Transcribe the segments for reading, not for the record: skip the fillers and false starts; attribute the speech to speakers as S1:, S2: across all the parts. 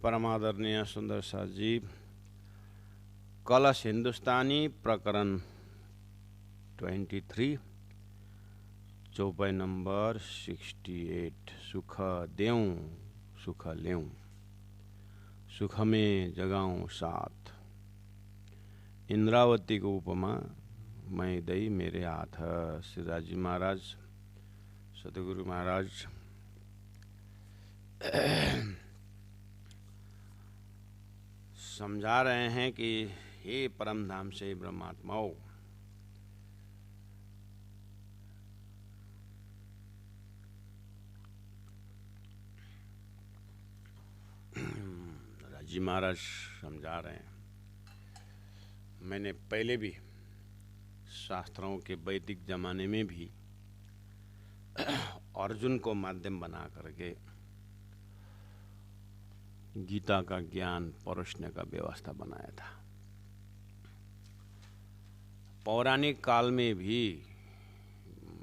S1: परमादरणीय सुंदर साथ जी, कलश हिंदुस्तानी प्रकरण 23, चौपाई नंबर 68। सुख देऊं सुख लेऊं, सुख में जगाऊं साथ। इंद्रावती को उपमा मैं दई मेरे हाथ। श्री राजी महाराज, सतगुरु महाराज समझा रहे हैं कि हे परम धाम से ब्रह्मात्माओं, राजी महाराज समझा रहे हैं। मैंने पहले भी शास्त्रों के वैदिक जमाने में भी अर्जुन को माध्यम बना करके गीता का ज्ञान परोसने का व्यवस्था बनाया था। पौराणिक काल में भी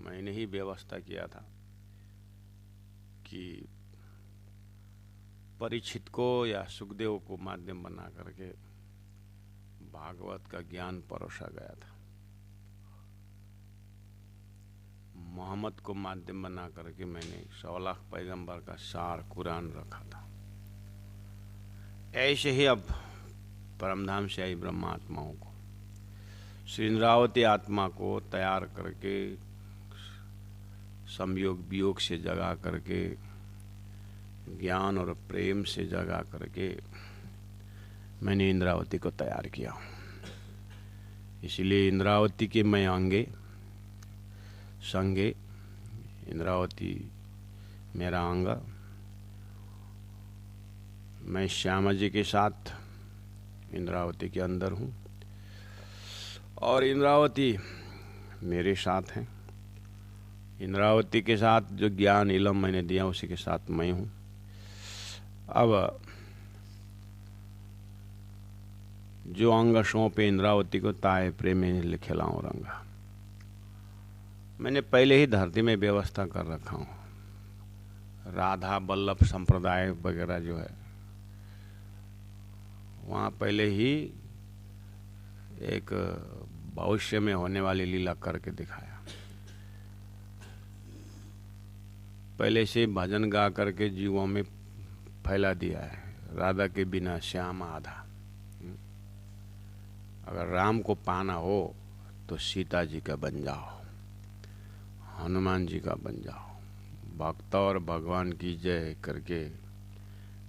S1: मैंने ही व्यवस्था किया था कि परीक्षित को या सुखदेव को माध्यम बना करके भागवत का ज्ञान परोसा गया था। मोहम्मद को माध्यम बना करके मैंने 100 लाख पैगंबर का सार कुरान रखा था। ऐसे ही अब परमधाम से आई ब्रह्मात्माओं को, श्री इंद्रावती आत्मा को तैयार करके संयोग वियोग से जगा करके, ज्ञान और प्रेम से जगा करके मैंने इंद्रावती को तैयार किया। इसलिए इंद्रावती के मैं अंगे संगे, इंद्रावती मेरा अंग, मैं श्यामा जी के साथ इंद्रावती के अंदर हूँ और इंद्रावती मेरे साथ हैं। इंद्रावती के साथ जो ज्ञान इलम मैंने दिया उसी के साथ मैं हूँ। अब जो अंग सौंपे इंद्रावती को, ताए प्रेम में खिलाऊं रंगा। मैंने पहले ही धरती में व्यवस्था कर रखा हूँ। राधा बल्लभ संप्रदाय वगैरह जो है, वहाँ पहले ही एक भविष्य में होने वाली लीला करके दिखाया। पहले से भजन गा करके जीवों में फैला दिया है, राधा के बिना श्याम आधा। अगर राम को पाना हो तो सीता जी का बन जाओ, हनुमान जी का बन जाओ। भक्त और भगवान की जय करके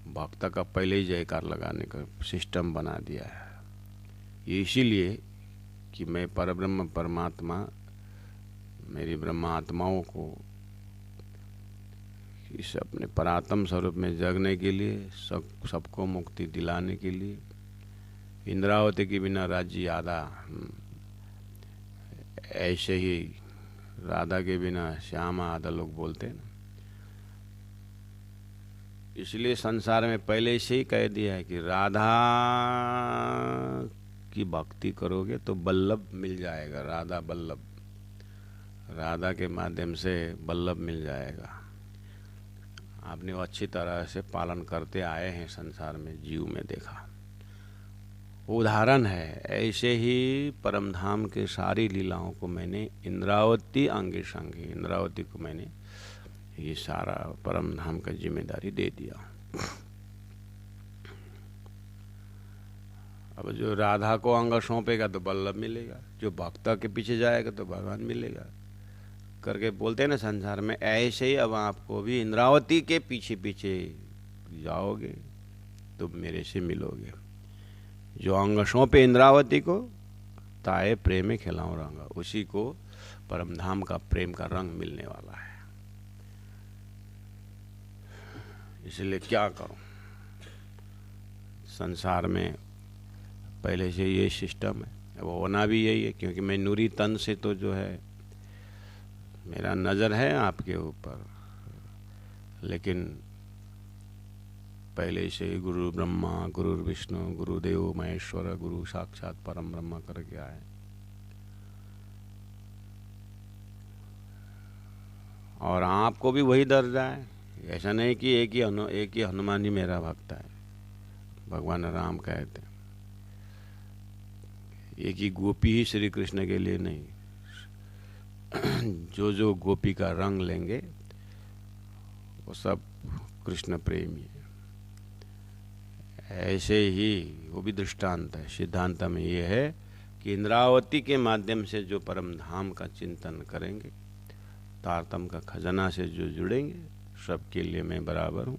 S1: भक्त का पहले ही जयकार लगाने का सिस्टम बना दिया है। ये इसीलिए कि मैं परब्रह्म परमात्मा मेरी ब्रह्मात्माओं को इस अपने परात्म स्वरूप में जगने के लिए, सबको मुक्ति दिलाने के लिए, इंद्रावती के बिना राज्य आधा, ऐसे ही राधा के बिना श्यामा आधा लोग बोलते हैं ना। इसलिए संसार में पहले से ही कह दिया है कि राधा की भक्ति करोगे तो बल्लभ मिल जाएगा। राधा बल्लभ, राधा के माध्यम से बल्लभ मिल जाएगा। आपने वो अच्छी तरह से पालन करते आए हैं, संसार में जीव में देखा, उदाहरण है। ऐसे ही परमधाम के सारी लीलाओं को मैंने इंद्रावती अंगे संगे, इंद्रावती को मैंने ये सारा परमधाम का जिम्मेदारी दे दिया। अब जो राधा को अंग सौंपेगा तो बल्लभ मिलेगा, जो भक्त के पीछे जाएगा तो भगवान मिलेगा करके बोलते हैं ना संसार में। ऐसे ही अब आपको भी इंद्रावती के पीछे पीछे जाओगे तो मेरे से मिलोगे। जो अंग सौंपे इंद्रावती को, ताए प्रेम में खिलाऊं रंगा, उसी को परमधाम का प्रेम का रंग मिलने वाला है। इसलिए क्या करूं, संसार में पहले से ये सिस्टम है, वो होना भी यही है। क्योंकि मैं नूरी तन से तो जो है मेरा नज़र है आपके ऊपर, लेकिन पहले से गुरु ब्रह्मा गुरु विष्णु गुरुदेव महेश्वर गुरु साक्षात परम ब्रह्म करके आए। और आपको भी वही दर्जा है। ऐसा नहीं कि एक ही हनुमान ही मेरा भक्त है। भगवान राम कहते हैं। एक ही गोपी ही श्री कृष्ण के लिए नहीं, जो जो गोपी का रंग लेंगे वो सब कृष्ण प्रेमी है। ऐसे ही वो भी दृष्टांत है। सिद्धांत में ये है कि इंद्रावती के माध्यम से जो परम धाम का चिंतन करेंगे, तारतम्य का खजाना से जो जुड़ेंगे, सबके लिए मैं बराबर हूँ।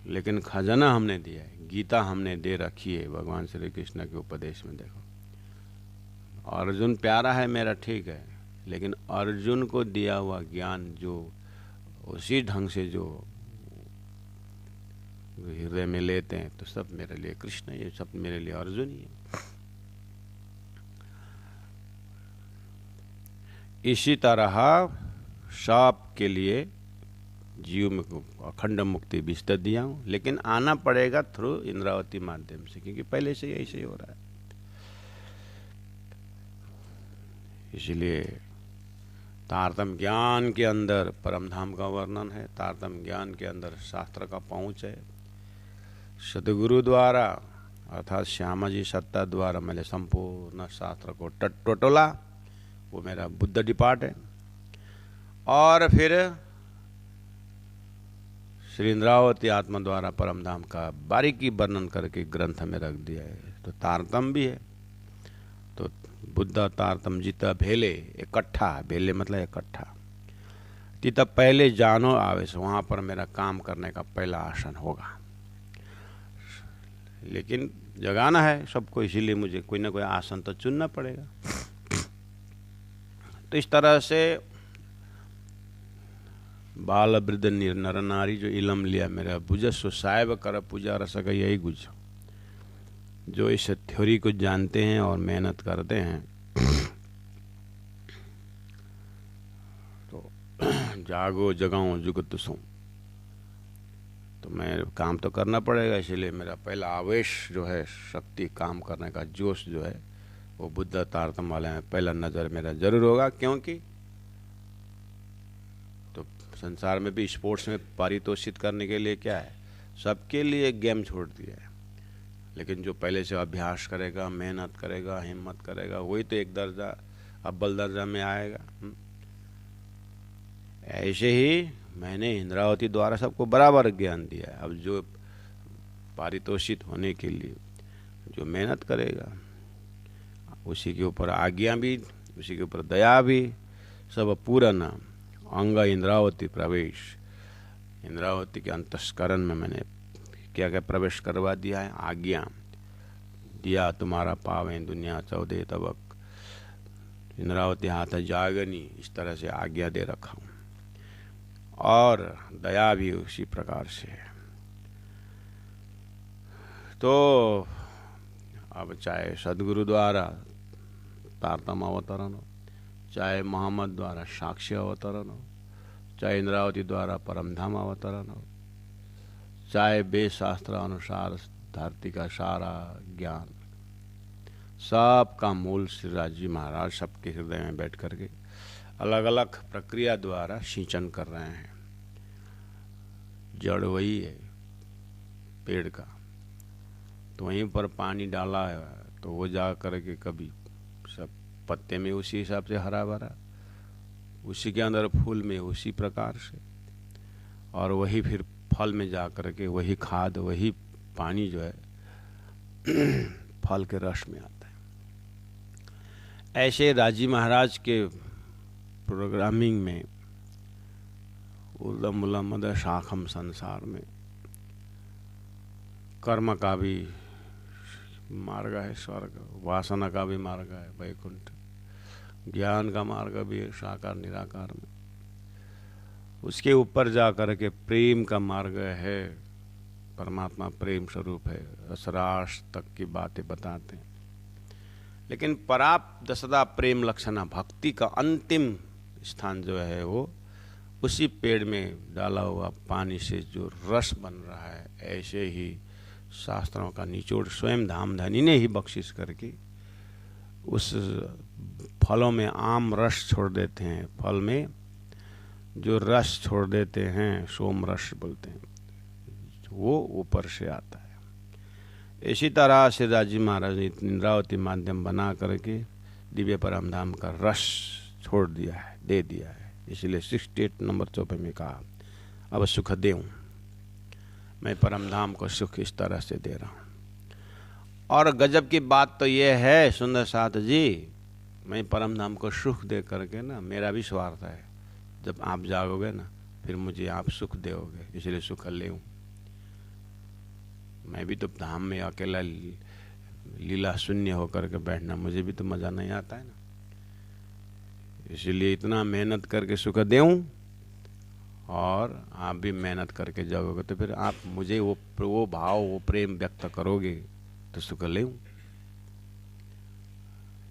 S1: लेकिन खजाना हमने दिया है, गीता हमने दे रखी है भगवान श्री कृष्ण के उपदेश में। देखो, अर्जुन प्यारा है मेरा, ठीक है, लेकिन अर्जुन को दिया हुआ ज्ञान जो उसी ढंग से जो हृदय में लेते हैं, तो सब मेरे लिए कृष्ण, ये सब मेरे लिए अर्जुन ही है। इसी तरह सब के लिए जीव में अखंड मुक्ति विस्तार दिया हूँ, लेकिन आना पड़ेगा थ्रू इंद्रावती माध्यम से, क्योंकि पहले से ऐसे ही हो रहा है। इसलिए तारतम्य ज्ञान के अंदर परमधाम का वर्णन है, तारतम्य ज्ञान के अंदर शास्त्र का पहुँच है। सदगुरु द्वारा अर्थात श्यामा जी सत्ता द्वारा मैंने संपूर्ण शास्त्र को टटोला, वो मेरा बुद्ध डिपार्ट है। और फिर श्री इंद्रावती आत्मा द्वारा परमधाम का बारीकी वर्णन करके ग्रंथ में रख दिया है। तो तारतम्य भी है, तो बुद्ध तारतम्य जीता भेले इकट्ठा, भेले मतलब इकट्ठा। तीता पहले जानो आवेश, वहाँ पर मेरा काम करने का पहला आसन होगा। लेकिन जगाना है सबको, इसीलिए मुझे कोई ना कोई आसन तो चुनना पड़ेगा। तो इस तरह से बाल वृद्ध नर नारी जो इलम लिया मेरा बुझस्व साहेब कर पूजा रस का, यही गुज जो इस थ्योरी को जानते हैं और मेहनत करते हैं, तो जागो जगाओ जुगत सो, तो मैं काम तो करना पड़ेगा। इसलिए मेरा पहला आवेश जो है, शक्ति काम करने का जोश जो है, वो बुद्ध तारतम्य वाले में पहला नज़र मेरा जरूर होगा। क्योंकि तो संसार में भी स्पोर्ट्स में पारितोषित करने के लिए क्या है, सबके लिए गेम छोड़ दिया है, लेकिन जो पहले से अभ्यास करेगा, मेहनत करेगा, हिम्मत करेगा, वही तो एक दर्जा अव्वल दर्जा में आएगा। ऐसे ही मैंने इंद्रावती द्वारा सबको बराबर ज्ञान दिया है। अब जो पारितोषित होने के लिए जो मेहनत करेगा, उसी के ऊपर आज्ञा भी, उसी के ऊपर दया भी, सब पूरा नाम अंग इंद्रावती प्रवेश। इंद्रावती के अंतस्करण में मैंने क्या क्या प्रवेश करवा दिया है, आज्ञा दिया तुम्हारा पावे दुनिया 14 तबक, इंद्रावती हाथ जागनी, इस तरह से आज्ञा दे रखा हूँ। और दया भी उसी प्रकार से है। तो अब चाहे सदगुरु द्वारा तारतम्य अवतरण हो, चाहे मोहम्मद द्वारा साक्ष्य अवतरण हो, चाहे इंद्रावती द्वारा परमधाम अवतरण हो, चाहे वेद शास्त्र अनुसार धरती का सारा ज्ञान, सब का मूल श्री राजी महाराज सबके हृदय में बैठ करके अलग अलग प्रक्रिया द्वारा सिंचन कर रहे हैं। जड़ वही है पेड़ का, तो वहीं पर पानी डाला है तो वो जा करके कभी सब पत्ते में उसी हिसाब से हरा भरा, उसी के अंदर फूल में उसी प्रकार से, और वही फिर फल में जा करके वही खाद, वही पानी जो है फल के रस में आता है। ऐसे राजी महाराज के प्रोग्रामिंग में उर्दम उलमद शाखम संसार में कर्म का भी मार्ग है स्वर्ग, वासना का भी मार्ग है वैकुंठ, ज्ञान का मार्ग भी है साकार निराकार में, उसके ऊपर जा कर के प्रेम का मार्ग है, परमात्मा प्रेम स्वरूप है, रसरास तक की बातें बताते हैं। लेकिन पराप्त सदा प्रेम लक्षणा भक्ति का अंतिम स्थान जो है वो उसी पेड़ में डाला हुआ पानी से जो रस बन रहा है, ऐसे ही शास्त्रों का निचोड़ स्वयं धामधनी ने ही बख्शिश करके उस फलों में आम रस छोड़ देते हैं, फल में जो रस छोड़ देते हैं सोम रस बोलते हैं, वो ऊपर से आता है। इसी तरह से राजी महाराज ने इंद्रावती माध्यम बना करके दिव्य परम धाम का रस छोड़ दिया है, दे दिया है। इसलिए 68 नंबर चौपे में कहा, अब सुख देऊं, मैं परम धाम को सुख इस तरह से दे रहा हूं। और गजब की बात तो यह है सुंदर साथ जी, मैं परम धाम को सुख दे करके ना, मेरा भी स्वार्थ है, जब आप जागोगे ना फिर मुझे आप सुख दोगे, इसलिए सुख ले हूँ। मैं भी तो धाम में अकेला लीला शून्य होकर के बैठना, मुझे भी तो मज़ा नहीं आता है ना, इसलिए इतना मेहनत करके सुख दूँ और आप भी मेहनत करके जाओगे तो फिर आप मुझे वो भाव, वो प्रेम व्यक्त करोगे तो सुख लेऊँ।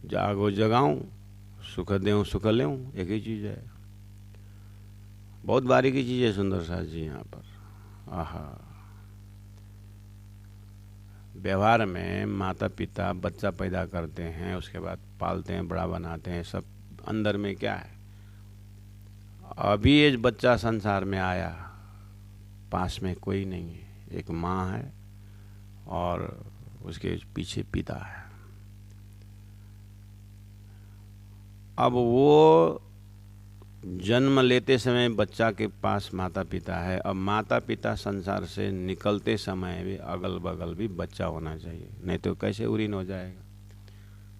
S1: जागो जगाऊं, सुख देऊं सुख लेऊं, एक ही चीज़ है। बहुत बारीकी चीज़ है सुंदर साथ जी यहाँ पर। आहा, व्यवहार में माता पिता बच्चा पैदा करते हैं, उसके बाद पालते हैं, बड़ा बनाते हैं, सब अंदर में क्या है, अभी ये बच्चा संसार में आया, पास में कोई नहीं है, एक माँ है और उसके पीछे पिता है। अब वो जन्म लेते समय बच्चा के पास माता पिता है, अब माता पिता संसार से निकलते समय भी अगल बगल भी बच्चा होना चाहिए, नहीं तो कैसे उरीन हो जाएगा,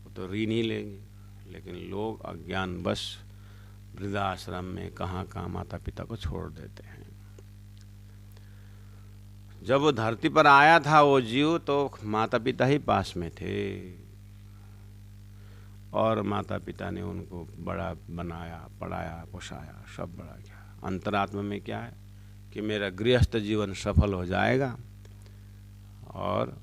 S1: वो तो ऋण ही लेंगे। लेकिन लोग अज्ञानवश वृद्धाश्रम में कहाँ कहाँ माता पिता को छोड़ देते हैं। जब वो धरती पर आया था वो जीव, तो माता पिता ही पास में थे और माता पिता ने उनको बड़ा बनाया, पढ़ाया, पोषाया, सब बड़ा किया। अंतरात्मा में क्या है कि मेरा गृहस्थ जीवन सफल हो जाएगा और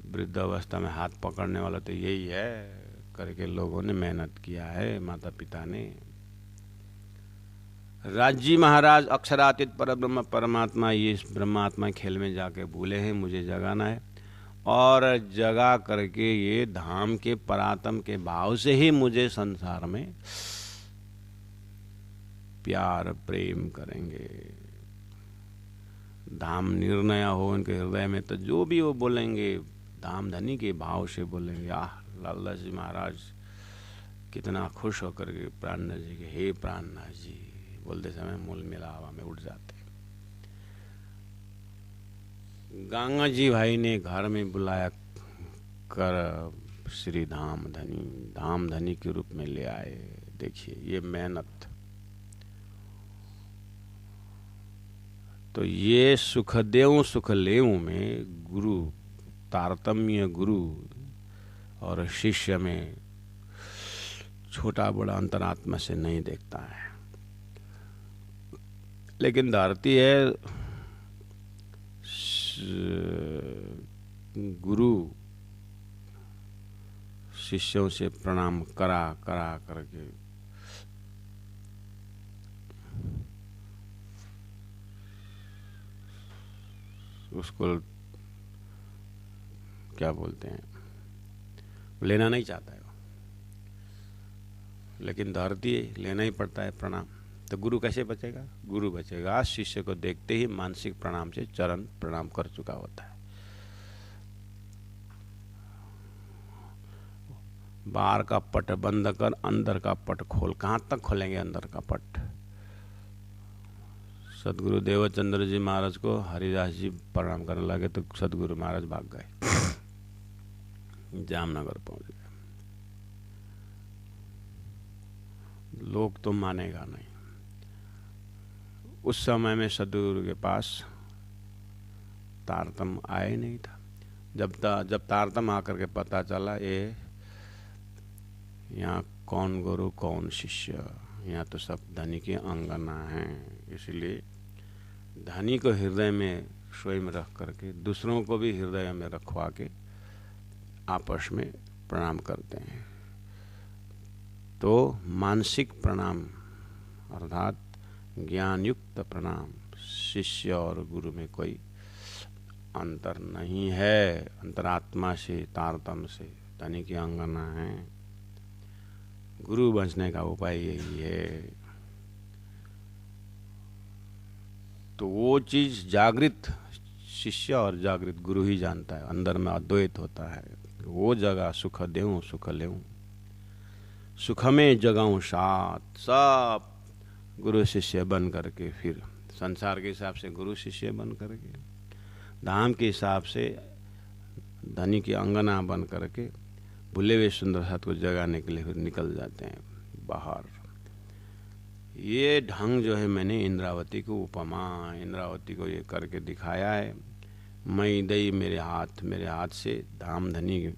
S1: वृद्धावस्था में हाथ पकड़ने वाला तो यही है करके लोगों ने मेहनत किया है, माता पिता ने। राजी महाराज अक्षरातीत परब्रह्म परमात्मा, ये इस ब्रह्मात्मा खेल में जाके भूले हैं, मुझे जगाना है और जगा करके ये धाम के परात्म के भाव से ही मुझे संसार में प्यार प्रेम करेंगे। धाम निर्णय हो उनके हृदय में, तो जो भी वो बोलेंगे धाम धनी के भाव से बोलेंगे। आह, लाला जी महाराज कितना खुश होकर के प्राणनाथ जी के हे प्राणनाथ जी बोलते समय मूल मिला हवा में उड़ जाते। गंगा जी भाई ने घर में बुलाया कर श्री धाम धनी के रूप में ले आए। देखिए ये मेहनत, तो ये सुख देऊं सुख लेऊं में गुरु तारतम्य, गुरु और शिष्य में छोटा बड़ा अंतरात्मा से नहीं देखता है। लेकिन धरती है गुरु शिष्यों से प्रणाम करा करके उसको क्या बोलते हैं, लेना नहीं चाहता है वो, लेकिन धरती लेना ही पड़ता है प्रणाम। तो गुरु कैसे बचेगा? गुरु बचेगा शिष्य को देखते ही मानसिक प्रणाम से चरण प्रणाम कर चुका होता है। बाहर का पट बंद कर, अंदर का पट खोल। कहाँ तक खोलेंगे अंदर का पट? सदगुरु देवचंद्र जी महाराज को हरिदास जी प्रणाम करने लगे तो सदगुरु महाराज भाग गए, जामनगर पहुंच गए। लोग तो मानेगा नहीं। उस समय में सदगुरु के पास तारतम आए नहीं था। जब तारतम आकर के पता चला ये यहाँ कौन गुरु कौन शिष्य, यहाँ तो सब धनी की अंगना हैं, इसलिए धनी को हृदय में स्वयं रख करके दूसरों को भी हृदय में रखवा के आपस में प्रणाम करते हैं। तो मानसिक प्रणाम अर्थात ज्ञान युक्त प्रणाम, शिष्य और गुरु में कोई अंतर नहीं है। अंतरात्मा से तारतम से धनी की अंगना है। गुरु बचने का उपाय यही है। तो वो चीज़ जागृत शिष्य और जागृत गुरु ही जानता है, अंदर में अद्वैत होता है। वो जगह सुख देऊँ सुख लेऊँ, सुख में जगाऊँ साथ, सब गुरु शिष्य बन करके, फिर संसार के हिसाब से गुरु शिष्य बन करके, धाम के हिसाब से धनी की अंगना बन करके भूले हुए सुंदर साथ को जगाने के लिए फिर निकल जाते हैं बाहर। ये ढंग जो है मैंने इंद्रावती को उपमा, इंद्रावती को ये करके दिखाया है। मैं दई मेरे हाथ से धाम धनी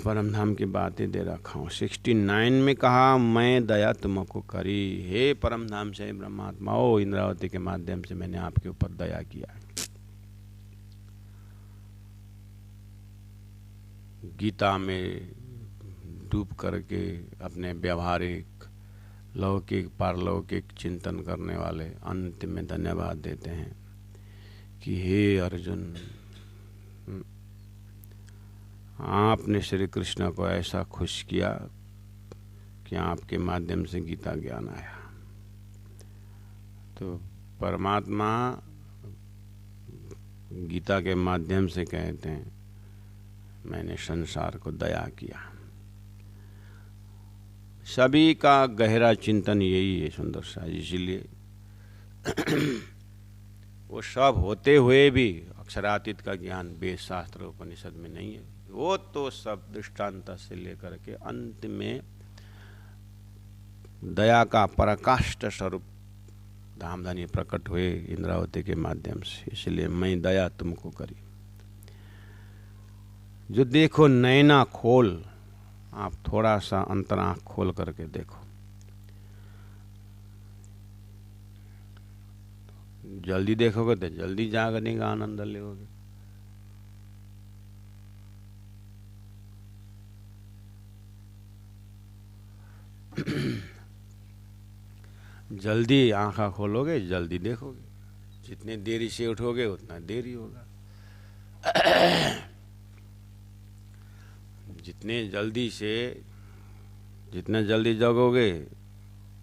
S1: परम धाम की बातें दे रखा हूँ। 69 में कहा मैं दया तुमको करी, हे परम धाम से ब्रह्मात्माओ, इंद्रावती के माध्यम से मैंने आपके ऊपर दया किया। गीता में डूब करके अपने व्यवहारिक लौकिक पारलौकिक चिंतन करने वाले अंत में धन्यवाद देते हैं कि हे अर्जुन, आपने श्री कृष्ण को ऐसा खुश किया कि आपके माध्यम से गीता ज्ञान आया। तो परमात्मा गीता के माध्यम से कहते हैं मैंने संसार को दया किया। सभी का गहरा चिंतन यही है सुंदर सा, इसीलिए वो सब होते हुए भी अक्षरातीत का ज्ञान वेद शास्त्र उपनिषद में नहीं है। वो तो सब दृष्टांत से लेकर के अंत में दया का पराकाष्ठ स्वरूप धामधनी प्रकट हुए इंद्रावती के माध्यम से। इसलिए मैं दया तुमको करी। जो देखो नैना खोल, आप थोड़ा सा अंतरांख खोल करके देखो। जल्दी देखोगे तो जल्दी जागने का आनंद लोगे। जल्दी आंखा खोलोगे जल्दी देखोगे, जितने देरी से उठोगे उतना देरी होगा। जितना जल्दी जगोगे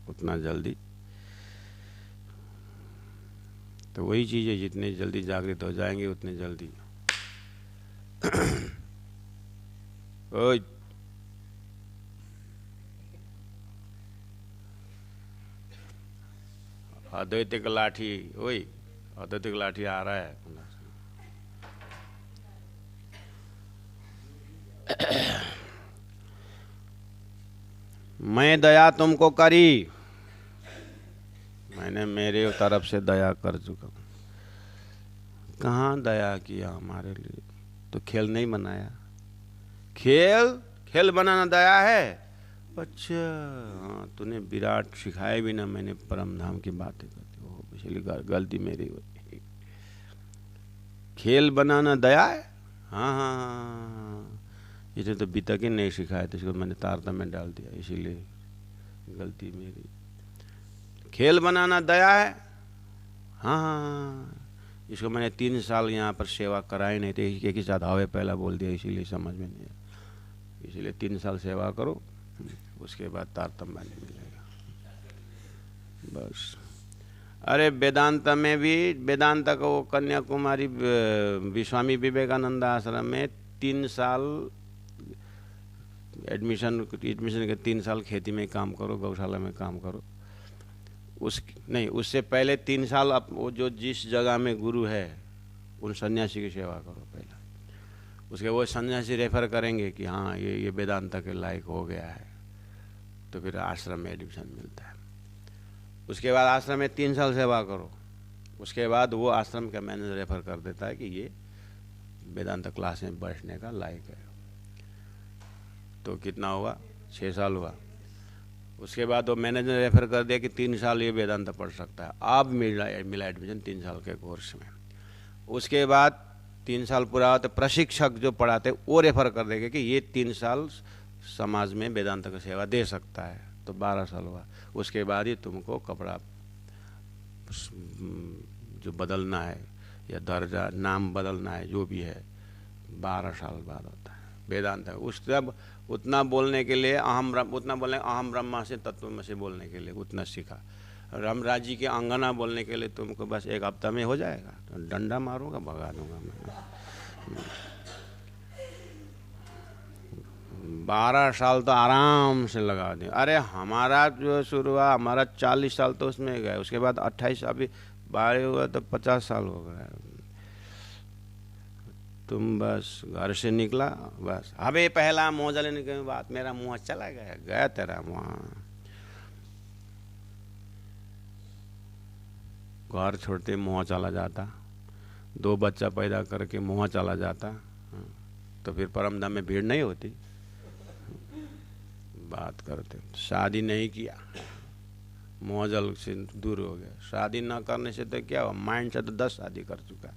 S1: उतना जल्दी। तो वही चीज़ है, जितने जल्दी जागृत हो जाएंगे उतने जल्दी। ओए अद्वैतिक लाठी, ओए अद्वैतिक लाठी आ रहा है। मैं दया तुमको करी, मैंने मेरे तरफ से दया कर चुका हूँ। कहाँ दया किया हमारे लिए? तो खेल नहीं बनाया। खेल बनाना दया है? अच्छा हाँ, तूने विराट सिखाए भी ना, मैंने परम धाम की बातें करती हो, इसलिए गलती मेरी हुई। खेल बनाना दया है? हाँ हाँ हाँ, इसे तो बीता के नहीं सिखाया, तो इसको मैंने तारतम्य में डाल दिया, इसीलिए गलती मेरी। खेल बनाना दया है? हाँ हाँ, इसको मैंने 3 साल यहाँ पर सेवा कराई नहीं थी, एक ही साथ हवे पहला बोल दिया, इसीलिए समझ में नहीं आया। इसलिए 3 साल सेवा करो, उसके बाद तारतम्य मिलेगा बस। अरे वेदांत में भी, वेदांत को कन्याकुमारी स्वामी विवेकानंद आश्रम में 3 साल एडमिशन के 3 साल खेती में काम करो, गौशाला में काम करो। उससे पहले 3 साल वो जो जिस जगह में गुरु है उन सन्यासी की सेवा करो पहले। उसके वो सन्यासी रेफर करेंगे कि हाँ ये वेदांत के लायक हो गया है, तो फिर आश्रम में एडमिशन मिलता है। उसके बाद आश्रम में 3 साल सेवा करो, उसके बाद वो आश्रम का मैनेजर रेफर कर देता है कि ये वेदांत क्लास में बैठने का लायक है। तो कितना हुआ? 6 साल हुआ। उसके बाद वो मैनेजर रेफर कर दिया कि 3 साल ये वेदांत पढ़ सकता है। अब मिला एडमिशन 3 साल के कोर्स में। उसके बाद 3 साल पूरा होते प्रशिक्षक जो पढ़ाते वो रेफर कर देंगे कि ये 3 साल समाज में वेदांत की सेवा दे सकता है, तो 12 साल हुआ। उसके बाद ही तुमको कपड़ा जो बदलना है या दर्जा नाम बदलना है जो भी है, 12 साल बाद होता है वेदांत। उस तब उतना बोलने के लिए अहम ब्रह्मास्मि तत्त्वमसि बोलने के लिए उतना सीखा। रामराज जी के अंगना बोलने के लिए तुमको बस एक हफ्ता में हो जाएगा? तो डंडा मारूंगा, भगा दूंगा मैं। 12 साल तो आराम से लगा दें। अरे हमारा जो शुरू हुआ, हमारा 40 साल तो उसमें गए, उसके बाद 28, अभी 12 हुआ तो 50 साल हो गया। तुम बस घर से निकला, बस अबे पहला मौजा लेने के बाद मेरा मुँह चला गया, गया तेरा मुँह। घर छोड़ते मुँह चला जाता, 2 बच्चा पैदा करके मुँह चला जाता, तो फिर परमधाम में भीड़ नहीं होती। बात करते, शादी नहीं किया, मौजल से दूर हो गया। शादी ना करने से तो क्या हुआ, माइंड से तो 10 शादी कर चुका।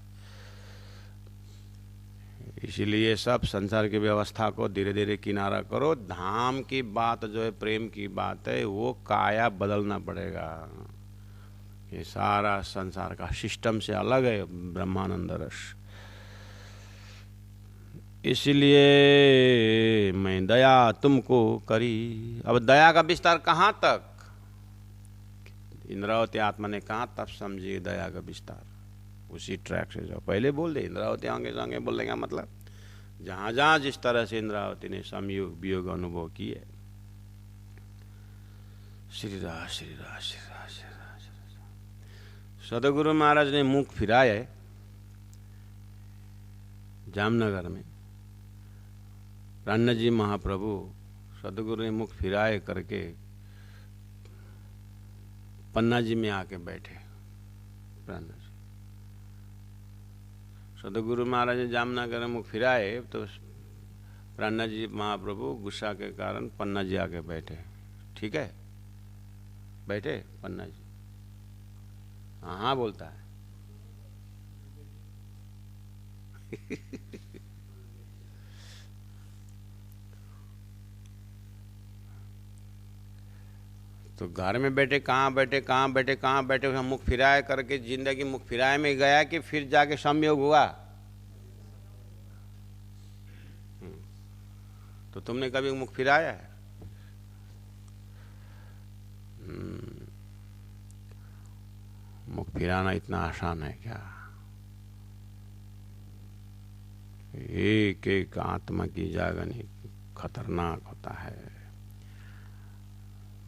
S1: इसीलिए सब संसार की व्यवस्था को धीरे धीरे किनारा करो। धाम की बात जो है, प्रेम की बात है, वो काया बदलना पड़ेगा। ये सारा संसार का सिस्टम से अलग है ब्रह्मानंद रस। इसलिए मैं दया तुमको करी। अब दया का विस्तार कहाँ तक? इंद्रावती आत्मा ने कहाँ तक समझी दया का विस्तार? उसी ट्रैक से जाओ। पहले बोल दे इंद्रावती आगे आगे बोलने का मतलब, जहाँ जहाँ जिस तरह से इंद्रावती ने संयोग वियोग अनुभव किए। श्री राम श्री राम श्री राम श्री राम। सदगुरु महाराज ने मुख फिराए जामनगर में। रान्ना जी महाप्रभु सदगुरु ने मुख फिराए करके पन्ना जी में आके बैठे। रान्ना जी सदगुरु महाराज ने जामनगर में मुख फिराए तो रान्ना जी महाप्रभु गुस्सा के कारण पन्ना जी आके बैठे। ठीक है, बैठे पन्ना जी। हाँ हाँ बोलता है। तो घर में बैठे कहाँ बैठे कहाँ बैठे कहाँ बैठे, उसका मुख फिराए करके जिंदगी मुख फिराए में गया कि फिर जाके संयोग हुआ? तो तुमने कभी मुख फिराया है? मुख फिराना इतना आसान है क्या? एक एक आत्मा की जागनी खतरनाक होता है।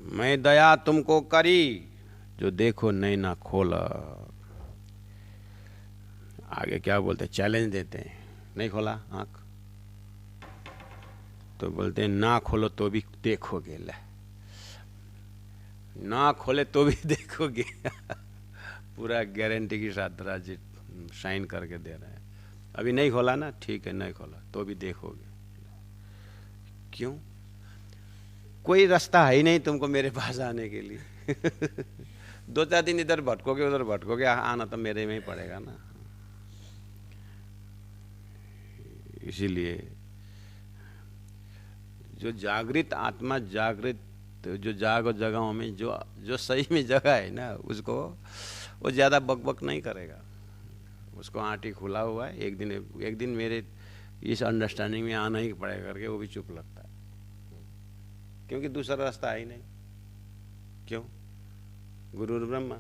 S1: मैं दया तुमको करी, जो देखो नैना खोल। आगे क्या बोलते, चैलेंज देते हैं। नहीं खोला आंख तो बोलते हैं ना खोलो तो भी देखोगे। ले ना खोले तो भी देखोगे। पूरा गारंटी के साथ राजी साइन करके दे रहे हैं। अभी नहीं खोला ना, ठीक है नहीं खोला तो भी देखोगे। क्यों? कोई रास्ता है ही नहीं तुमको मेरे पास आने के लिए। 2-4 दिन इधर भटकोगे उधर भटकोगे, आना तो मेरे में ही पड़ेगा ना। इसीलिए जो जागृत आत्मा, जागृत जो जागो जगहों में जो सही में जगह है ना, उसको वो ज़्यादा बकबक नहीं करेगा। उसको आंटी खुला हुआ है, एक दिन मेरे इस अंडरस्टैंडिंग में आना ही पड़ेगा करके वो भी चुप लगता है। क्योंकि दूसरा रास्ता है ही नहीं। क्यों? गुरु ब्रह्मा,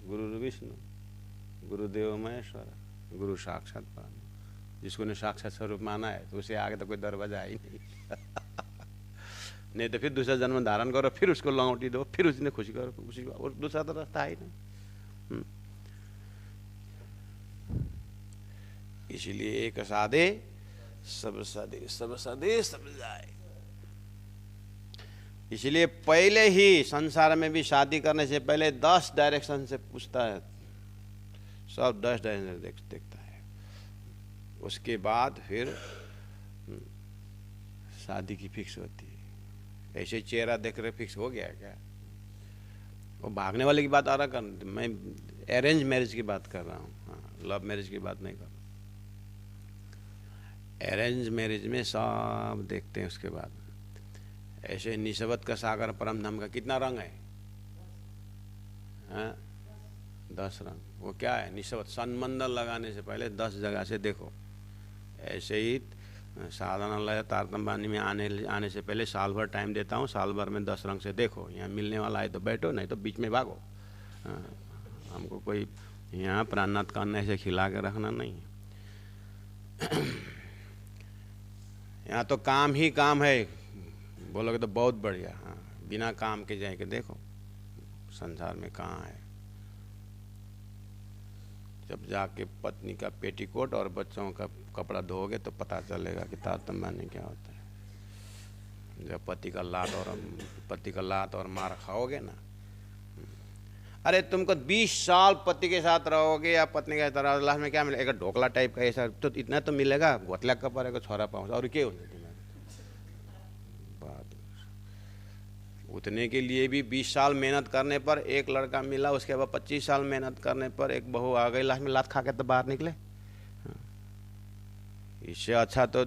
S1: गुरु विष्णु, गुरुदेव महेश्वर, गुरु साक्षात परम। जिसको ने साक्षात स्वरूप माना है तो उसे आगे तो कोई दरवाजा है ही नहीं। नहीं तो फिर दूसरा जन्म धारण करो, फिर उसको लौटी दो, फिर उसने खुशी करो, खुशी करो, और दूसरा तो रास्ता है ही नहीं। इसीलिए एक साधे सब साधे, सब साधे सब जाए। इसलिए पहले ही संसार में भी शादी करने से पहले 10 डायरेक्शन से पूछता है, सब 10 डायरेक्शन देखता है। उसके बाद फिर शादी की फिक्स होती है। ऐसे चेहरा देख रहे फिक्स हो गया क्या? वो भागने वाले की बात आ रहा कर, मैं अरेंज मैरिज की बात कर रहा हूँ। हाँ, लव मैरिज की बात नहीं कर रहा। अरेंज मैरिज में सब देखते हैं। उसके बाद ऐसे निस्बत का सागर परमधाम का कितना रंग है? हाँ, 10 रंग। वो क्या है? निस्बत। संबंधन लगाने से पहले 10 जगह से देखो। ऐसे ही साधनालय तारतम्य बानी में आने से पहले साल भर टाइम देता हूँ, साल भर में 10 रंग से देखो, यहाँ मिलने वाला है तो बैठो, नहीं तो बीच में भागो। हमको कोई यहाँ प्राणनाथ करने से खिला के रखना नहीं है। यहाँ तो काम ही काम है, बोलोगे तो बहुत बढ़िया। हाँ, बिना काम के जाए के देखो संसार में कहाँ है। जब जाके पत्नी का पेटीकोट और बच्चों का कपड़ा धोगे तो पता चलेगा कि तारतम्य बानी क्या होता है। जब पति का लात और मार खाओगे ना, अरे तुमको 20 साल पति के साथ रहोगे या पत्नी के साथ, लास्ट में क्या मिलेगा? ढोकला टाइप का ऐसा, तो इतना तो मिलेगा, घोतला का पड़ेगा, छोरा पाँव और क्या होने बात। उतने के लिए भी 20 साल मेहनत करने पर एक लड़का मिला, उसके बाद 25 साल मेहनत करने पर एक बहू आ गई, लास्ट में लात खा के तो बाहर निकले। इससे अच्छा तो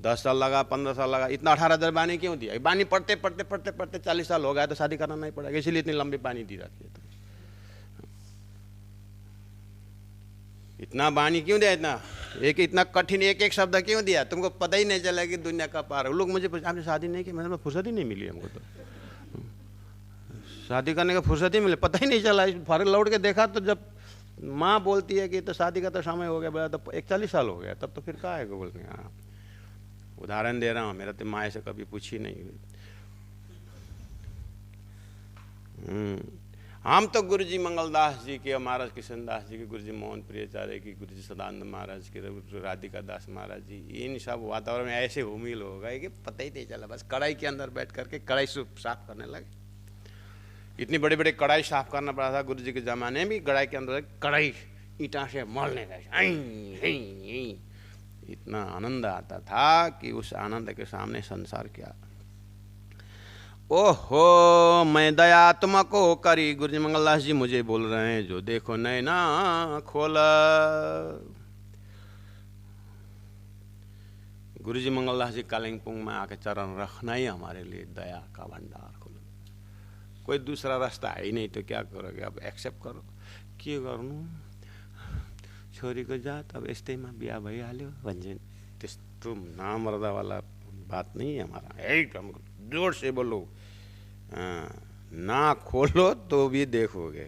S1: 10 साल लगा, 15 साल लगा, इतना 18,000 बानी क्यों दिया? बानी पढ़ते पढ़ते पढ़ते पढ़ते 40 साल हो गया तो शादी करना नहीं पड़ेगा, इसीलिए इतनी लंबी बानी दी जाती है। इतना बानी क्यों दिया? इतना कठिन एक शब्द क्यों दिया? तुमको पता ही नहीं चला कि दुनिया का पार है। लोग मुझे पूछे आपने शादी नहीं की, मतलब फुर्सत ही नहीं मिली हमको, तो शादी करने का फुर्सत ही मिले, पता ही नहीं चला। फर्क लौट के देखा तो जब माँ बोलती है कि तो शादी का तो समय हो गया, बोला तो 41 साल हो गया, तब तो फिर कहाँ है बोलते हैं। हाँ, उदाहरण दे रहा हूँ, मेरा तो माँ से कभी पूछी नहीं। हम तो गुरु जी मंगलदास जी के, महाराज कृष्णदास जी के, गुरु जी मोहन प्रियाचार्य की, गुरु जी सदानंद महाराज के, राधिका दास महाराज जी, इन सब वातावरण में ऐसे हुमिल हो गए कि पता ही नहीं चला। बस कढ़ाई के अंदर बैठ करके कढ़ाई साफ करने लगे। इतनी बड़ी बड़ी कढ़ाई साफ करना पड़ा था गुरु जी के ज़माने में, कढ़ाई के अंदर कढ़ाई ईंटा से मलने का, इतना आनंद आता था कि उस आनंद के सामने संसार क्या। ओहो मैं दया तुमको करी, गुरु जी मंगलदास जी मुझे बोल रहे हैं, जो देखो नैना खोला। गुरु जी मंगलदास जी कालिंगपुंग में आके चरण रखना ही हमारे लिए दया का भंडार खोलो। कोई दूसरा रास्ता है ही नहीं, तो क्या करोगे? अब एक्सेप्ट करो। के गर्नु छोरी को जात अब यस्तै में बिहा भइहाल्यो भन्छ। त्यस्तो नामर्दा वाला बात नहीं है हमारा। हम जोर से बोलो, ना खोलो तो भी देखोगे।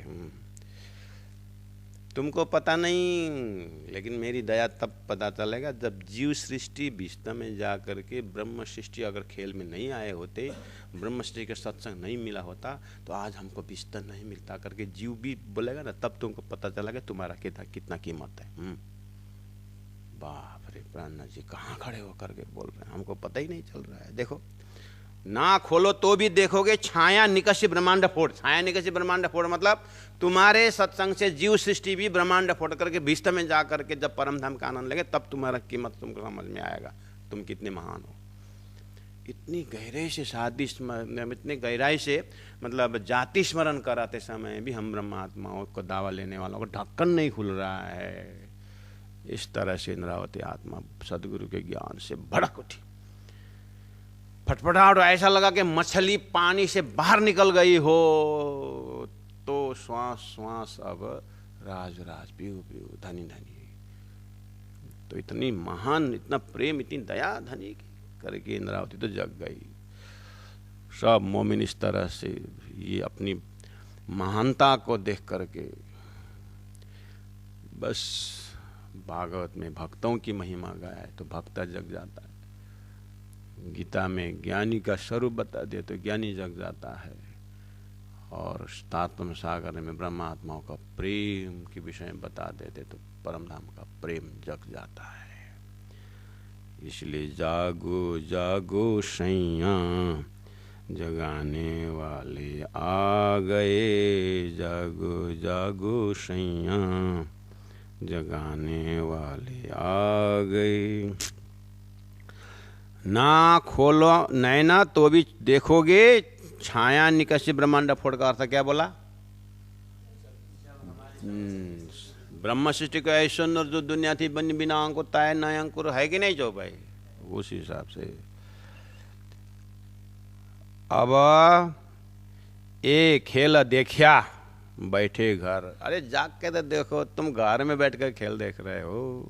S1: तुमको पता नहीं, लेकिन मेरी दया तब पता चलेगा जब जीव सृष्टि विष्णु में जा करके ब्रह्म सृष्टि अगर खेल में नहीं आए होते, ब्रह्म सृष्टि का सत्संग नहीं मिला होता, तो आज हमको विष्णु नहीं मिलता करके जीव भी बोलेगा ना, तब तुमको पता चलेगा तुम्हारा कितना कीमत है। बाप रे, प्राणनाथ जी कहाँ खड़े होकर के बोल रहे हैं, हमको पता ही नहीं चल रहा है। देखो, ना खोलो तो भी देखोगे, छाया निकषी ब्रह्मांड फोड़। छाया निकषी ब्रह्मांड फोड़ मतलब तुम्हारे सत्संग से जीव सृष्टि भी ब्रह्मांड फोड़ करके विष्णु में जा करके जब परम धाम का आनंद लेंगे, तब तुम्हारा कीमत तुमको समझ में आएगा, तुम कितने महान हो। इतनी गहराई से शादी स्मरण, इतनी गहराई से मतलब जाति स्मरण कराते समय भी हम ब्रह्मात्माओं को दावा लेने वालों को ढक्कन नहीं खुल रहा है। इस तरह से इंद्रावती आत्मा सदगुरु के ज्ञान से भड़क उठी, फटफटाहट ऐसा लगा कि मछली पानी से बाहर निकल गई हो। तो श्वास श्वास अब राज राज पीऊ पीऊ धनी धनी। तो इतनी महान, इतना प्रेम, इतनी दया धनी करके इंद्रावती तो जग गई। सब मोमिन इस तरह से ये अपनी महानता को देख करके बस भागवत में भक्तों की महिमा गाए तो भक्ता जग जाता है। गीता में ज्ञानी का स्वरूप बता दे तो ज्ञानी जग जाता है। और तात्म सागर में ब्रह्मात्माओं का प्रेम के विषय में बता देते तो परम धाम का प्रेम जग जाता है। इसलिए जागो जागो सैया जगाने वाले आ गए, जागो जागो सैया जगाने वाले आ गए। ना खोलो नैना तो भी देखोगे, छाया निकषी ब्रह्मांड फोड़ का अर्थ क्या बोला? ब्रह्म सृष्टि का ऐसा जो दुनिया थी बनी बिना अंकुर ताय न अंकुर है कि नहीं जो भाई, उस हिसाब से अब ये खेल देखिया बैठे घर। अरे जाग के तो देखो, तुम घर में बैठकर खेल देख रहे हो।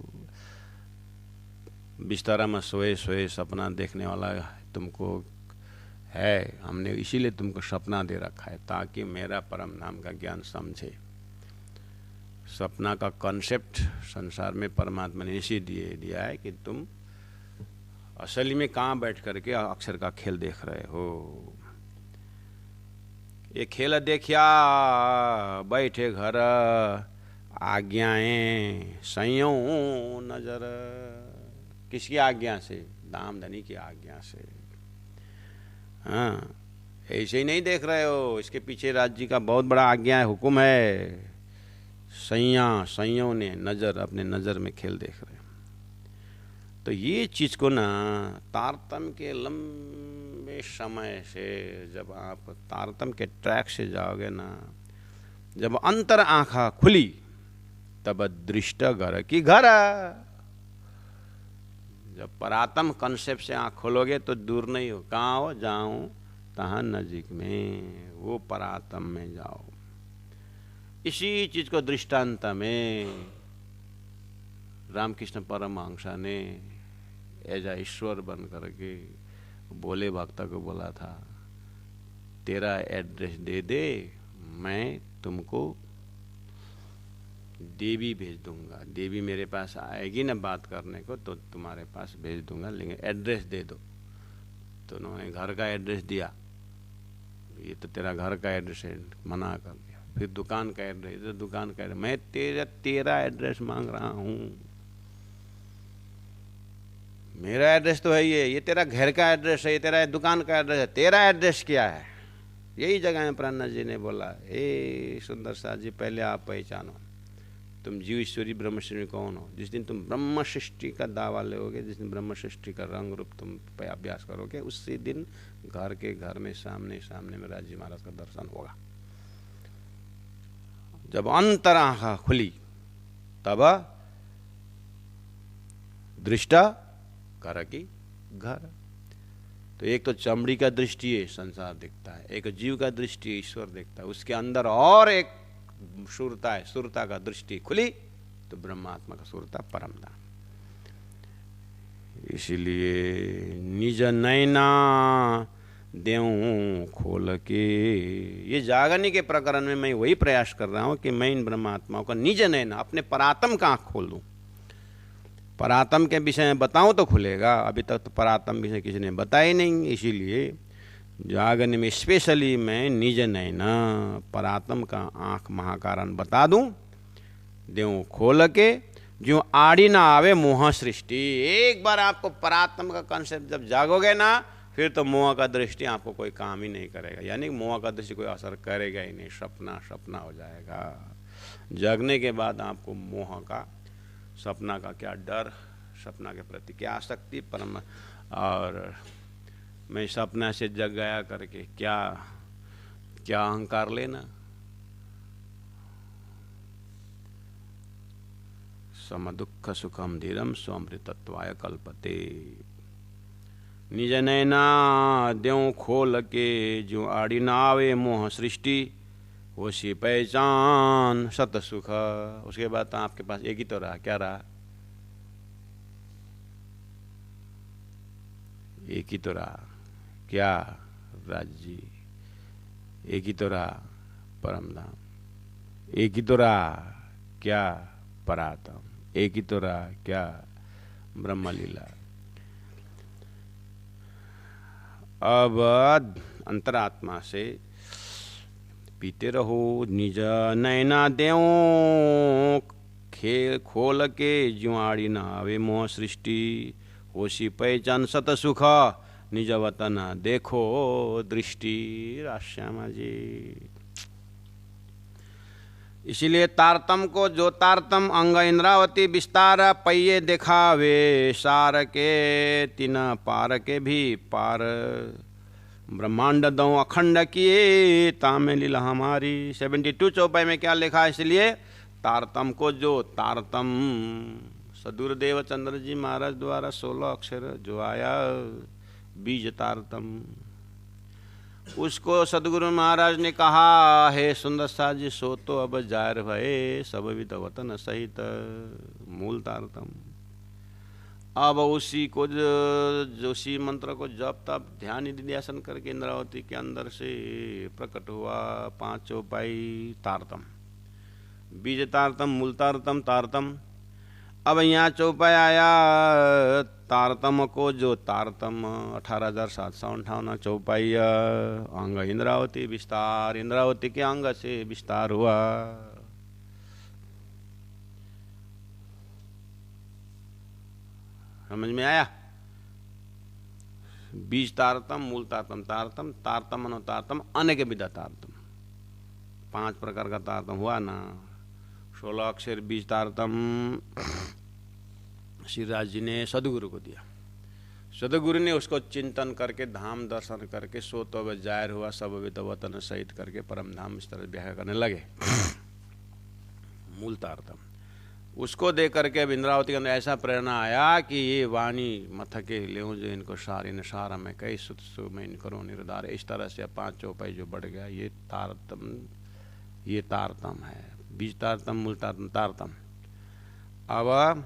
S1: बिस्तारा में सोए सोए सपना देखने वाला तुमको है, हमने इसीलिए तुमको सपना दे रखा है ताकि मेरा परम नाम का ज्ञान समझे। सपना का कॉन्सेप्ट संसार में परमात्मा ने इसी दिया है कि तुम असली में कहाँ बैठ करके अक्षर का खेल देख रहे हो। ये खेल देखिया बैठे घर, आज्ञाएं संयम नजर। किसकी आज्ञा से? दामधनी की आज्ञा से। हाँ, ऐसे ही नहीं देख रहे हो, इसके पीछे राज्य जी का बहुत बड़ा आज्ञा है, हुक्म है। संयम ने नजर, अपने नजर में खेल देख रहे हो। तो ये चीज को ना तारतम के लंबे समय से, जब आप तारतम के ट्रैक से जाओगे ना, जब अंतर आंखा खुली तब दृष्ट घर की घर। जब परातम कंसेप्ट से आँख खोलोगे तो दूर नहीं हो, कहाँ हो, जाऊं तहाँ नजीक में, वो परातम में जाओ। इसी चीज को दृष्टांत में रामकृष्ण परमहंस ने ऐसा ईश्वर बन करके बोले भक्त को बोला था, तेरा एड्रेस दे दे, मैं तुमको देवी भेज दूंगा। देवी मेरे पास आएगी ना बात करने को तो तुम्हारे पास भेज दूंगा, लेकिन एड्रेस दे दो। तो उन्होंने घर का एड्रेस दिया, ये तो तेरा घर का एड्रेस है, मना कर दिया। फिर दुकान का एड्रेस, तो दुकान का एड्रेस, मैं तेरा एड्रेस मांग रहा हूँ, मेरा एड्रेस तो है ये तेरा घर का एड्रेस है, ये तेरा दुकान का एड्रेस है, तेरा एड्रेस क्या है? यही जगह है। प्राणनाथ जी ने बोला, हे सुंदर साथ जी, पहले आप पहचानो तुम जीव ईश्वरी ब्रह्म सृष्टि कौन हो। जिस दिन तुम ब्रह्म सृष्टि का दावा लोगे, जिस दिन ब्रह्म सृष्टि का रंग रूप तुम पे अभ्यास करोगे, उसी दिन घर के घर में सामने सामने में राज जी महाराज का दर्शन होगा। जब अंतर आंखा खुली तब दृष्टा घर की घर। तो एक तो चमड़ी का दृष्टि है, संसार दिखता है, एक जीव का दृष्टि है, ईश्वर दिखता है, उसके अंदर और एक सुरता है, सुरता का दृष्टि खुली तो ब्रह्मात्मा का सुरता परम धाम। इसीलिए निज नैना देऊं खोल के, ये जागने के प्रकरण में मैं वही प्रयास कर रहा हूं कि मैं इन ब्रह्मात्माओं का निज नैना, अपने परात्म का आंख खोल दूं। परात्म के विषय में बताऊं तो खुलेगा, अभी तक तो परात्म विषय किसी ने बताया नहीं। इसीलिए जागने में स्पेशली मैं निज नैना परात्म का आंख महाकारण बता दूं, देऊं खोल के, जो आड़ी ना आवे मोह सृष्टि। एक बार आपको परात्म का कंसेप्ट जब जागोगे ना, फिर तो मोह का दृष्टि आपको कोई काम ही नहीं करेगा, यानी मोह का दृष्टि कोई असर करेगा ही नहीं, सपना सपना हो जाएगा। जागने के बाद आपको मोह का, सपना का क्या डर, सपना के प्रति क्या आसक्ति, परम और मैं सपना से जग गया करके क्या क्या अहंकार लेना। सम दुख सुखम धीरम स्वामृतत्वाय कल्पते। निज नैना देऊं खोल के, जो आड़ी ना आवे मोह सृष्टि, वशी पहचान सत सुख। उसके बाद तो आपके पास एक ही तो रहा, क्या रहा? एक ही तो रहा, क्या? राज्य। एक ही तो रहा, परम धाम। एक ही तो रहा, क्या? परातम। एक ही तो रहा, क्या? ब्रह्म लीला। अब अंतरात्मा से पीते रहो, निज नैना देऊं खेल खोल के, ज्यों आड़ी ना आवे मोह सृष्टि, होशी पहचान सत सुख, निज वतन देखो दृष्टि। राश्यामा जी। इसीलिए तारतम को, जो तारतम अंग इंद्रावती विस्तार, पहिए दिखावे सार के, तीन पार के भी पार, ब्रह्मांड दो अखंड किए, तामे लीला हमारी। 72 चौपाई में क्या लिखा है? इसलिए तारतम को, जो तारतम सदगुरु देवचंद्र जी महाराज द्वारा 16 अक्षर जो आया, बीज तारतम, उसको सदगुरु महाराज ने कहा, हे सुंदर साथ जी, सो तो अब जाहिर भये सब विद वतन सहित, मूल तारतम। अब उसी को उसी मंत्र को जब तब ध्यान निधिध्यासन करके इंद्रावती के अंदर से प्रकट हुआ 5 चौपाई तारतम, बीज तारतम, मूल तारतम, तारतम। अब यहाँ चौपाई आया तारतम को, जो तारतम 18,758 चौपाई अंग इंद्रावती विस्तार, इंद्रावती के अंग से विस्तार हुआ। समझ में आया? बीज तारतम, मूल तारतम, तारतम, तारतम अनुतारतम, अनेक विधा तारतम, 5 प्रकार का तारतम हुआ ना। 16 अक्षर बीज तारतम श्री राज जी ने सदगुरु को दिया। सदगुरु ने उसको चिंतन करके धाम दर्शन करके सो तो जाहिर हुआ, सब विद वतन सहित करके परम धाम इस तरह व्याख्या करने लगे। मूल तारतम उसको दे करके अब इंद्रावती के अंदर ऐसा प्रेरणा आया कि ये वाणी मथके ले जो इनको सार, इन सारा में कई सुत सु में इन करो निर्धार। इस तरह से 5 चौपाई जो बढ़ गया, ये तारतम है। बीज तारतम, मूल तारतम, तारतम। अब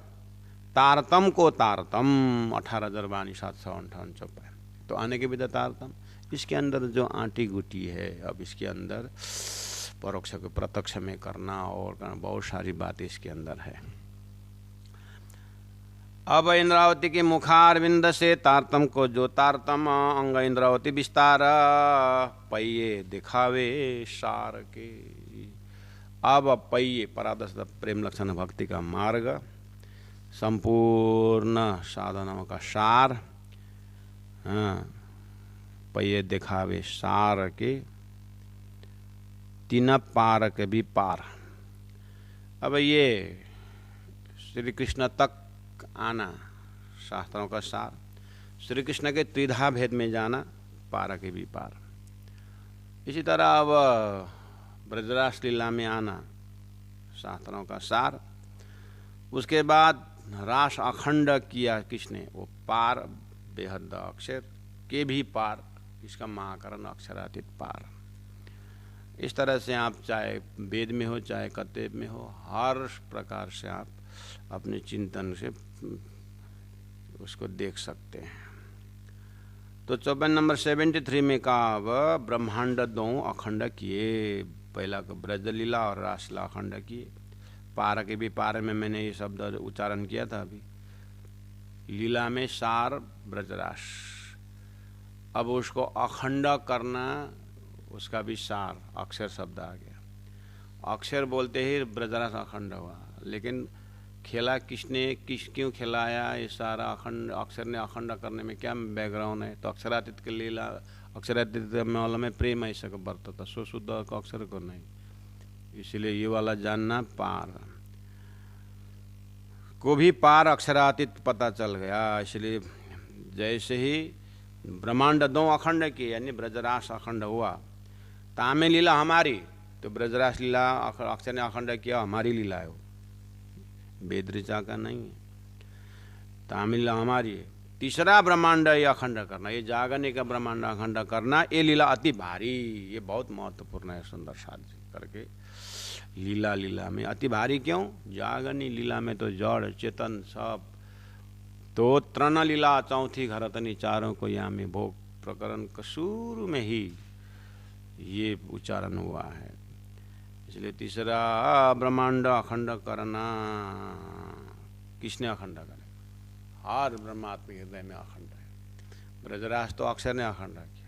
S1: तारतम को तारतम 18,000 वाणी 758 चौपाई, तो आने के विधा तारतम। इसके अंदर जो आंटी गुटी है, अब इसके अंदर परोक्ष को प्रत्यक्ष में करना और करना, बहुत सारी बातें इसके अंदर है। अब इंद्रावती के मुखारविंद से तारतम को जो तारतम अंग इंद्रावती विस्तार, पहिए दिखावे सार के। अब पहिए परादश प्रेम लक्षण भक्ति का मार्ग, संपूर्ण साधनों का सार, पहिए दिखावे सार के, तीन पार के भी पार। अब ये श्री कृष्ण तक आना शास्त्रों का सार, श्री कृष्ण के त्रिधा भेद में जाना, पार के भी पार। इसी तरह अब ब्रजरास लीला में आना शास्त्रों का सार। उसके बाद रास अखंड किया किसने, वो पार बेहद अक्षर के भी पार, इसका महाकरण अक्षरातीत पार। इस तरह से आप चाहे वेद में हो चाहे कतेब में हो, हर प्रकार से आप अपने चिंतन से उसको देख सकते हैं। तो चौपाई नंबर 73 में कहा, अब ब्रह्मांड दो अखंड किए। पहला को ब्रज लीला और रासलीला अखंड किए। पार के भी पार में मैंने ये शब्द उच्चारण किया था अभी। लीला में सार ब्रजरास, अब उसको अखंड करना, उसका भी सार अक्षर शब्द आ गया। अक्षर बोलते ही ब्रजरास अखंड हुआ, लेकिन खेला किसने, क्यों खिलाया ये सारा अखंड, अक्षर ने अखंड करने में क्या बैकग्राउंड है। तो अक्षरातीत के लीला, अक्षरातीत में प्रेम ऐसा का बरतता, सो शुद्ध अक्षर को नहीं, इसलिए ये वाला जानना। पार को भी पार अक्षरातीत पता चल गया। इसलिए जैसे ही ब्रह्मांड दो अखंड की, यानी ब्रजरास अखंड हुआ, तामे लीला हमारी, तो ब्रजरास लीला अक्षर ने अखंड किया, हमारी लीला है वो, वेद ऋचा का नहीं है। तामे लीला हमारी है। तीसरा ब्रह्मांड ये अखंड करना, ये जागने का ब्रह्मांड अखंड करना, ये लीला अति भारी, ये बहुत महत्वपूर्ण है। सुंदर साध करके लीला में अति भारी क्यों, जागनी लीला में तो जड़ चेतन सब, तो तृण लीला चौथी घरतनी चारों को यहाँ में भोग प्रकरण कसूर में ही ये उच्चारण हुआ है। इसलिए तीसरा ब्रह्मांड अखंड करना, किसने अखंड करे, हर ब्रह्मात्म हृदय में अखंड है। ब्रजरास तो अक्षर ने अखंड किया।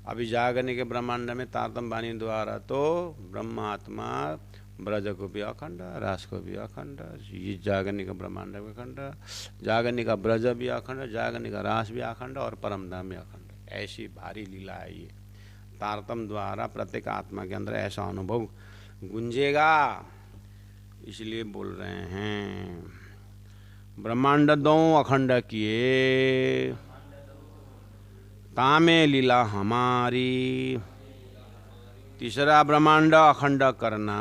S1: अभी जागने के ब्रह्मांड में तारतम वाणी द्वारा तो ब्रह्मात्मा ब्रज को भी अखंड, रास को भी अखंड, ये जागने का ब्रह्मांड भी अखंड, जागने का ब्रज भी अखंड, जागने का रास भी अखंड और परमधाम भी अखंड। ऐसी भारी लीला है ये। तारतम द्वारा प्रत्येक आत्मा के अंदर ऐसा अनुभव गुंजेगा, इसलिए बोल रहे हैं ब्रह्मांड दो अखंड किए, तामे लीला हमारी। तीसरा ब्रह्मांड अखंड करना,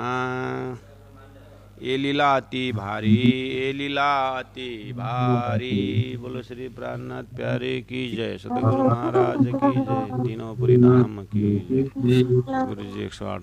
S1: ये लीला अति भारी, ये लीला अति भारी। बोलो श्री प्राणनाथ प्यारे की जय, सतगुरु महाराज की जय, तीनों पुरी धाम की जय। गुरु जी 108।